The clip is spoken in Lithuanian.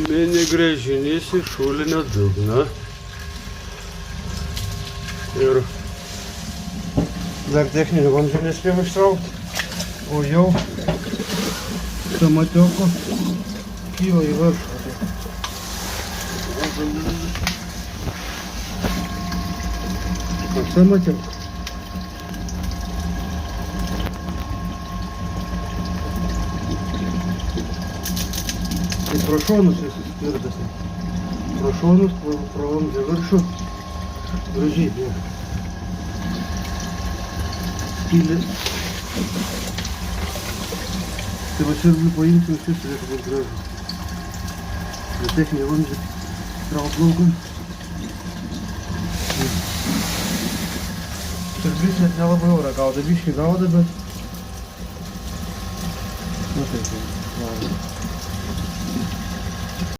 Mini gręžinys į šulinio dugną. Ir dar techninį vamzdį nespėjom ištraukti, o jau samatioko kyla į viršų. Samatioko. Tai pro šonus jis tvirtas. Pro šonus, pro vamzdžio viršų. Gražiai bėga. Skylė. Tai va širdį paimsim, šis turėtų būti gražus. Ir techninį vamzdį trauk laukum. Širdys net nelabai eurą gauda, biškį gauda, bet... Nu taip, gauda.